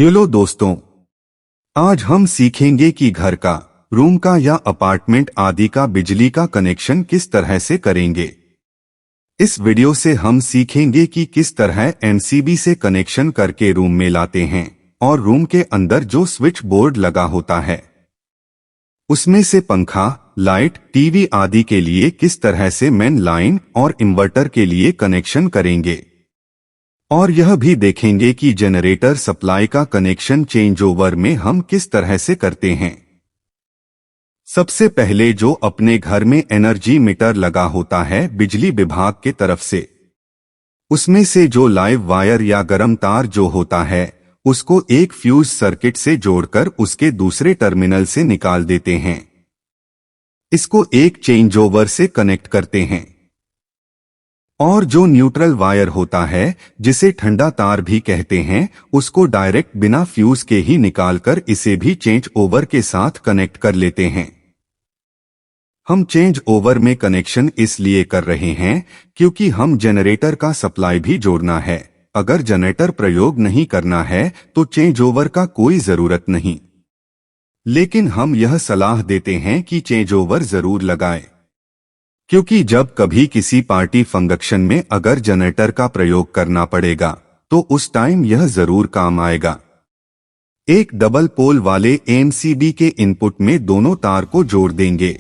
Hello दोस्तों, आज हम सीखेंगे कि घर का, रूम का या अपार्टमेंट आदि का बिजली का कनेक्शन किस तरह से करेंगे। इस वीडियो से हम सीखेंगे कि किस तरह एमसीबी से कनेक्शन करके रूम में लाते हैं और रूम के अंदर जो स्विच बोर्ड लगा होता है उसमें से पंखा, लाइट, टीवी आदि के लिए किस तरह से मेन लाइन और इन्वर्टर के लिए कनेक्शन करेंगे। और यह भी देखेंगे कि जनरेटर सप्लाई का कनेक्शन चेंज ओवर में हम किस तरह से करते हैं। सबसे पहले जो अपने घर में एनर्जी मीटर लगा होता है बिजली विभाग के तरफ से, उसमें से जो लाइव वायर या गर्म तार जो होता है उसको एक फ्यूज सर्किट से जोड़कर उसके दूसरे टर्मिनल से निकाल देते हैं। इसको एक चेंज ओवर से कनेक्ट करते हैं। और जो न्यूट्रल वायर होता है जिसे ठंडा तार भी कहते हैं, उसको डायरेक्ट बिना फ्यूज के ही निकालकर इसे भी चेंज ओवर के साथ कनेक्ट कर लेते हैं। हम चेंज ओवर में कनेक्शन इसलिए कर रहे हैं क्योंकि हम जनरेटर का सप्लाई भी जोड़ना है। अगर जनरेटर प्रयोग नहीं करना है तो चेंज ओवर का कोई जरूरत नहीं, लेकिन हम यह सलाह देते हैं कि चेंज ओवर जरूर लगाएं, क्योंकि जब कभी किसी पार्टी फंक्शन में अगर जनरेटर का प्रयोग करना पड़ेगा तो उस टाइम यह जरूर काम आएगा। एक डबल पोल वाले एमसीबी के इनपुट में दोनों तार को जोड़ देंगे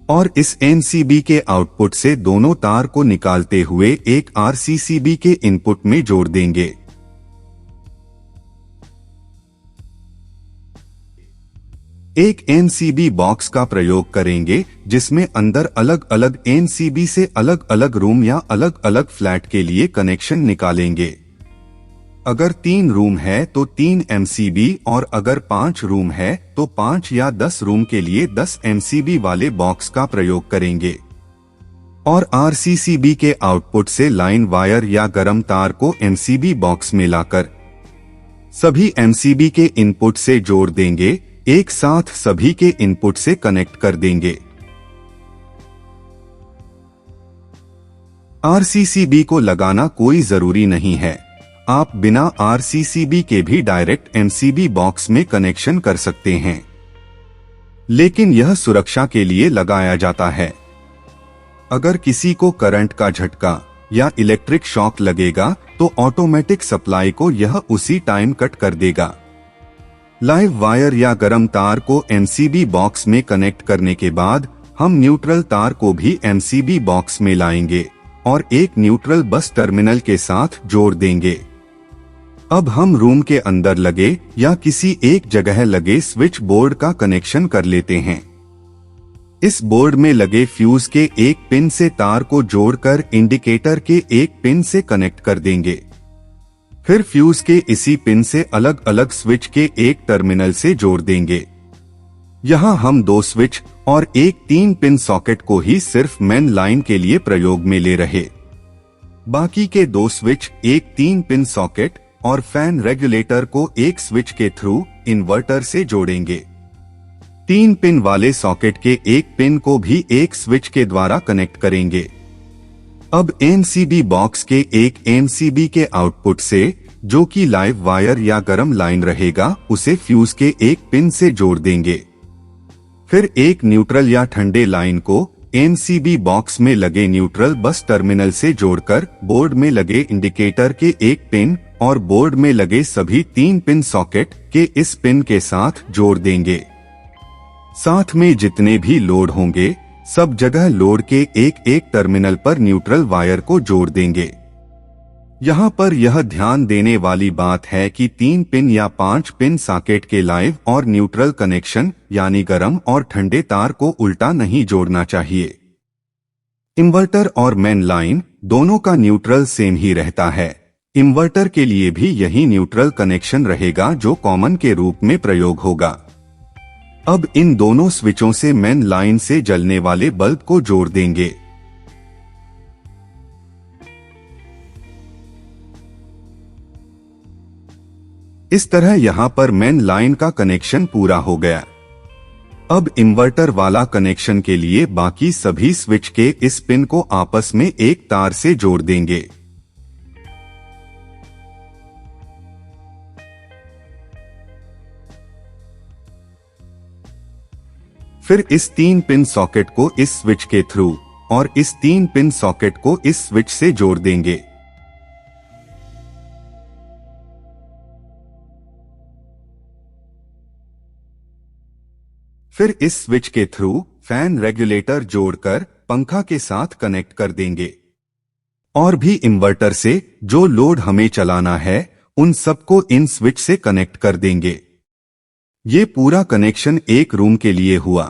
और इस एमसीबी के आउटपुट से दोनों तार को निकालते हुए एक आरसीसीबी के इनपुट में जोड़ देंगे। एक एमसीबी बॉक्स का प्रयोग करेंगे जिसमें अंदर अलग अलग एमसीबी से अलग अलग रूम या अलग अलग फ्लैट के लिए कनेक्शन निकालेंगे। अगर 3 रूम है तो 3 एमसीबी और अगर 5 रूम है तो 5 या 10 रूम के लिए 10 एमसीबी वाले बॉक्स का प्रयोग करेंगे। और आरसीसीबी के आउटपुट से लाइन वायर या गर्म तार को एमसीबी बॉक्स में लाकर सभी एमसीबी के इनपुट से जोड़ देंगे, एक साथ सभी के इनपुट से कनेक्ट कर देंगे। आरसीसीबी को लगाना कोई जरूरी नहीं है, आप बिना आरसीसीबी के भी डायरेक्ट एमसीबी बॉक्स में कनेक्शन कर सकते हैं, लेकिन यह सुरक्षा के लिए लगाया जाता है। अगर किसी को करंट का झटका या इलेक्ट्रिक शॉक लगेगा तो ऑटोमेटिक सप्लाई को यह उसी टाइम कट कर देगा। लाइव वायर या गर्म तार को एमसीबी बॉक्स में कनेक्ट करने के बाद हम न्यूट्रल तार को भी एमसीबी बॉक्स में लाएंगे और एक न्यूट्रल बस टर्मिनल के साथ जोड़ देंगे। अब हम रूम के अंदर लगे या किसी एक जगह लगे स्विच बोर्ड का कनेक्शन कर लेते हैं। इस बोर्ड में लगे फ्यूज के एक पिन से तार को जोड़कर इंडिकेटर के एक पिन से कनेक्ट कर देंगे। फिर फ्यूज के इसी पिन से अलग अलग स्विच के एक टर्मिनल से जोड़ देंगे। यहाँ हम 2 स्विच और एक 3 पिन सॉकेट को ही सिर्फ मेन लाइन के लिए प्रयोग में ले रहे। बाकी के 2 स्विच, एक 3 पिन सॉकेट और फैन रेगुलेटर को एक स्विच के थ्रू इन्वर्टर से जोड़ेंगे। 3 पिन वाले सॉकेट के एक पिन को भी एक स्विच के द्वारा कनेक्ट करेंगे। अब एमसीबी बॉक्स के एक एमसीबी के आउटपुट से, जो कि लाइव वायर या गर्म लाइन रहेगा, उसे फ्यूज के एक पिन से जोड़ देंगे। फिर एक न्यूट्रल या ठंडे लाइन को एमसीबी बॉक्स में लगे न्यूट्रल बस टर्मिनल से जोड़कर बोर्ड में लगे इंडिकेटर के एक पिन और बोर्ड में लगे सभी 3 पिन सॉकेट के इस पिन के साथ जोड़ देंगे। साथ में जितने भी लोड होंगे सब जगह लोड के एक एक टर्मिनल पर न्यूट्रल वायर को जोड़ देंगे। यहाँ पर यह ध्यान देने वाली बात है कि 3 पिन या 5 पिन सॉकेट के लाइव और न्यूट्रल कनेक्शन यानी गर्म और ठंडे तार को उल्टा नहीं जोड़ना चाहिए। इन्वर्टर और मेन लाइन दोनों का न्यूट्रल सेम ही रहता है। इन्वर्टर के लिए भी यही न्यूट्रल कनेक्शन रहेगा जो कॉमन के रूप में प्रयोग होगा। अब इन दोनों स्विचों से मेन लाइन से जलने वाले बल्ब को जोड़ देंगे। इस तरह यहाँ पर मेन लाइन का कनेक्शन पूरा हो गया। अब इन्वर्टर वाला कनेक्शन के लिए बाकी सभी स्विच के इस पिन को आपस में एक तार से जोड़ देंगे। फिर इस 3 पिन सॉकेट को इस स्विच के थ्रू और इस 3 पिन सॉकेट को इस स्विच से जोड़ देंगे। फिर इस स्विच के थ्रू फैन रेगुलेटर जोड़कर पंखा के साथ कनेक्ट कर देंगे और भी इन्वर्टर से जो लोड हमें चलाना है उन सबको इन स्विच से कनेक्ट कर देंगे। ये पूरा कनेक्शन एक रूम के लिए हुआ।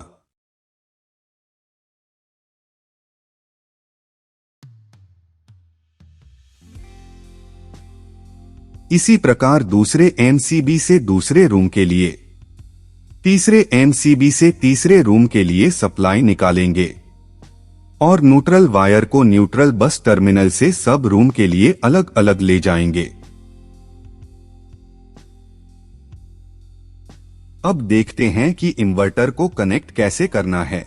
इसी प्रकार दूसरे एमसीबी से दूसरे रूम के लिए, तीसरे एमसीबी से तीसरे रूम के लिए सप्लाई निकालेंगे और न्यूट्रल वायर को न्यूट्रल बस टर्मिनल से सब रूम के लिए अलग अलग ले जाएंगे। अब देखते हैं कि इन्वर्टर को कनेक्ट कैसे करना है।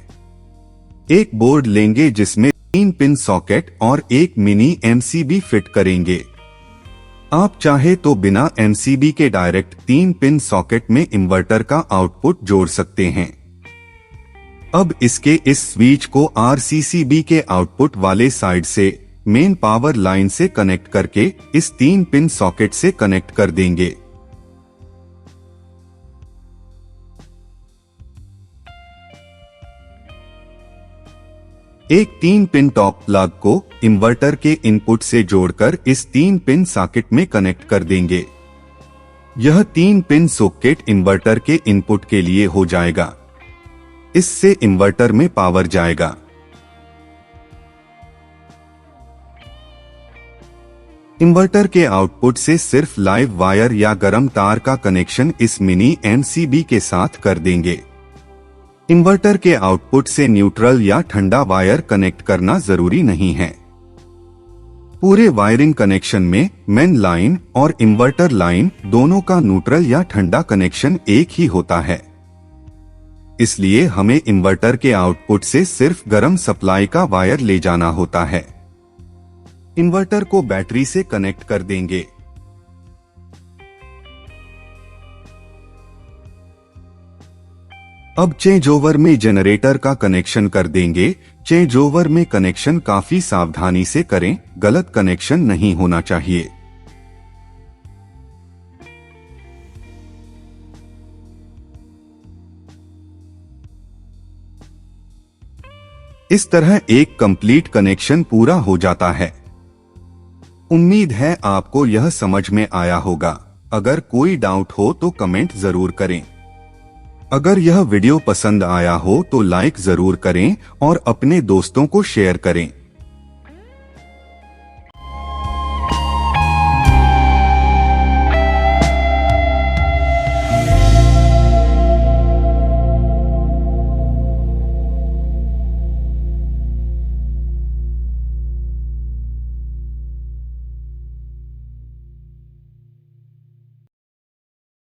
एक बोर्ड लेंगे जिसमें 3 पिन सॉकेट और एक मिनी एमसीबी फिट करेंगे। आप चाहे तो बिना एमसीबी के डायरेक्ट 3 पिन सॉकेट में इन्वर्टर का आउटपुट जोड़ सकते हैं। अब इसके इस स्विच को आरसीसीबी के आउटपुट वाले साइड से मेन पावर लाइन से कनेक्ट करके इस 3 पिन सॉकेट से कनेक्ट कर देंगे। एक 3 पिन टॉप प्लग को इन्वर्टर के इनपुट से जोड़कर इस 3 पिन सॉकेट में कनेक्ट कर देंगे। यह 3 पिन सॉकेट इन्वर्टर के इनपुट के लिए हो जाएगा। इससे इन्वर्टर में पावर जाएगा। इन्वर्टर के आउटपुट से सिर्फ लाइव वायर या गर्म तार का कनेक्शन इस मिनी एमसीबी के साथ कर देंगे। इन्वर्टर के आउटपुट से न्यूट्रल या ठंडा वायर कनेक्ट करना जरूरी नहीं है। पूरे वायरिंग कनेक्शन में मेन लाइन और इन्वर्टर लाइन दोनों का न्यूट्रल या ठंडा कनेक्शन एक ही होता है। इसलिए हमें इन्वर्टर के आउटपुट से सिर्फ गर्म सप्लाई का वायर ले जाना होता है। इन्वर्टर को बैटरी से कनेक्ट कर देंगे। अब चेंज ओवर में जनरेटर का कनेक्शन कर देंगे। चेंज ओवर में कनेक्शन काफी सावधानी से करें, गलत कनेक्शन नहीं होना चाहिए। इस तरह एक कंप्लीट कनेक्शन पूरा हो जाता है। उम्मीद है आपको यह समझ में आया होगा। अगर कोई डाउट हो तो कमेंट जरूर करें। अगर यह वीडियो पसंद आया हो तो लाइक जरूर करें और अपने दोस्तों को शेयर करें।